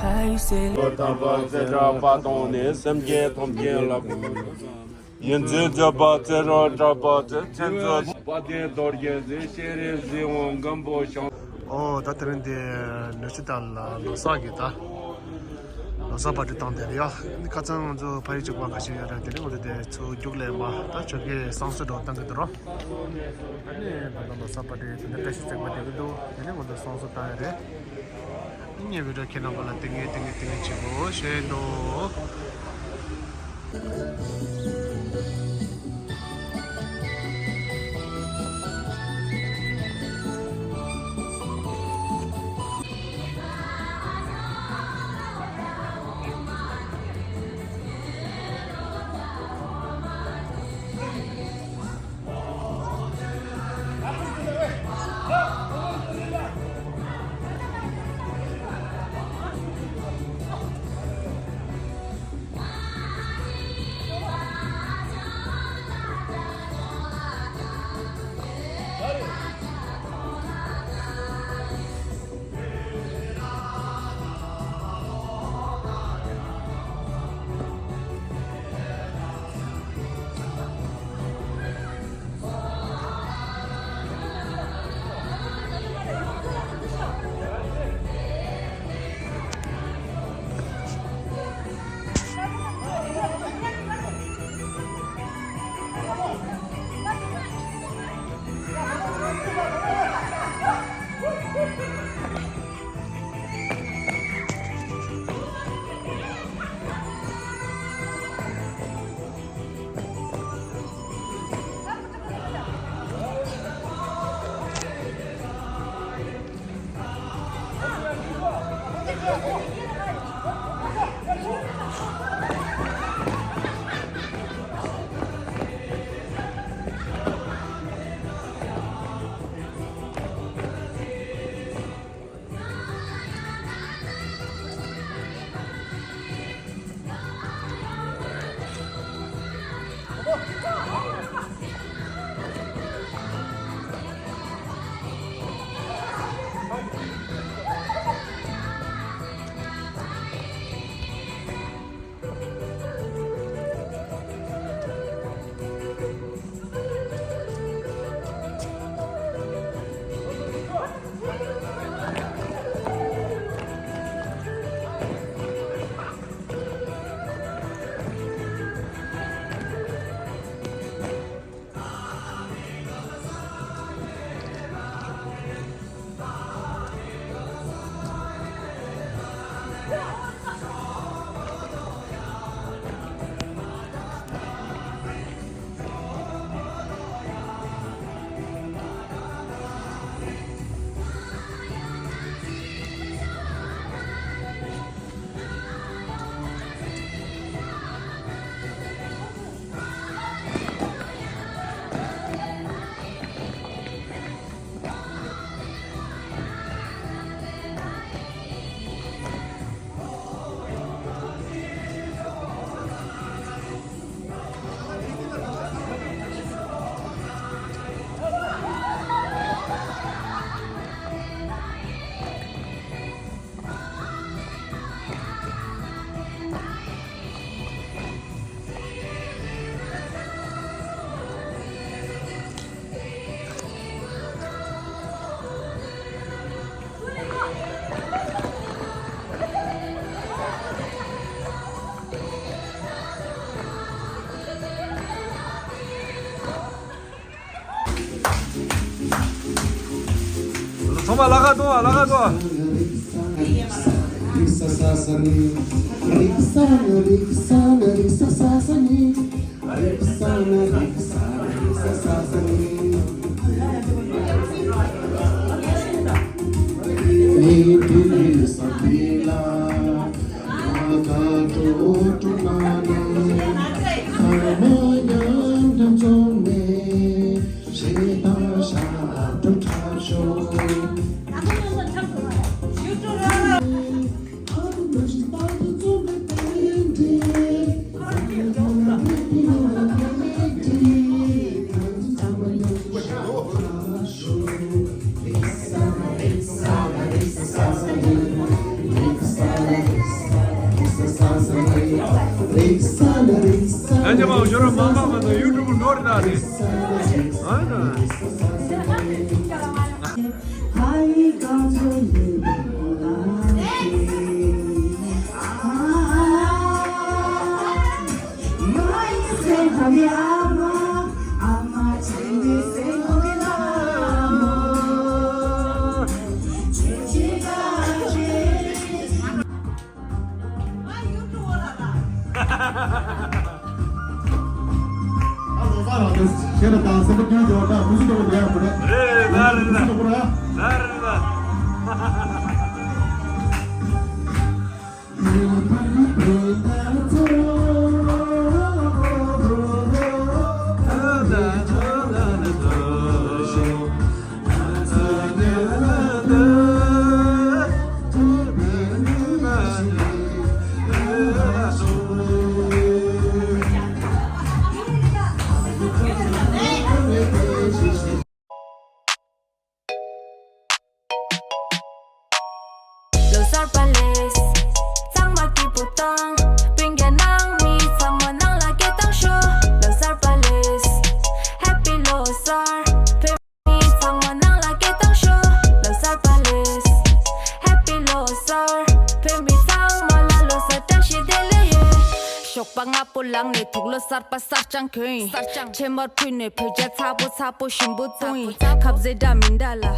places. 다 트렌드 너시달라 노사기다 노사바드 땅데야 가장 저 파리 쪽과 같이 해야 되는 거데 저 쪽래마 다 저게 상수도 땅들어 아니 바다 노사바드 근데 패시 때문에도 되는 거도 상수 따야래 이게 왜 이렇게 나가라 땡이 치고 쉐도 도마 나가. mamma da YouTube 노래다. 아나. Şöyle dansa bakıyor da orada müzik de oluyor burada. 나르다. Buraya. 나르다. Los Árboles, sang mà kỳ bù tăng, bên kia nắng mi sang mà nắng là kia tăng show. Los Árboles, happy Los Ar, bên mi sang mà nắng là kia tăng show. Los Árboles, happy Los Ar, bên mi sang mà là Los Ar đang chỉ để lấy. Shok bang apo lang ne thuk Los Ar pasar chang kui, che mar pui ne pui ja thapo thapo shimbu tui, khap zeda mindala.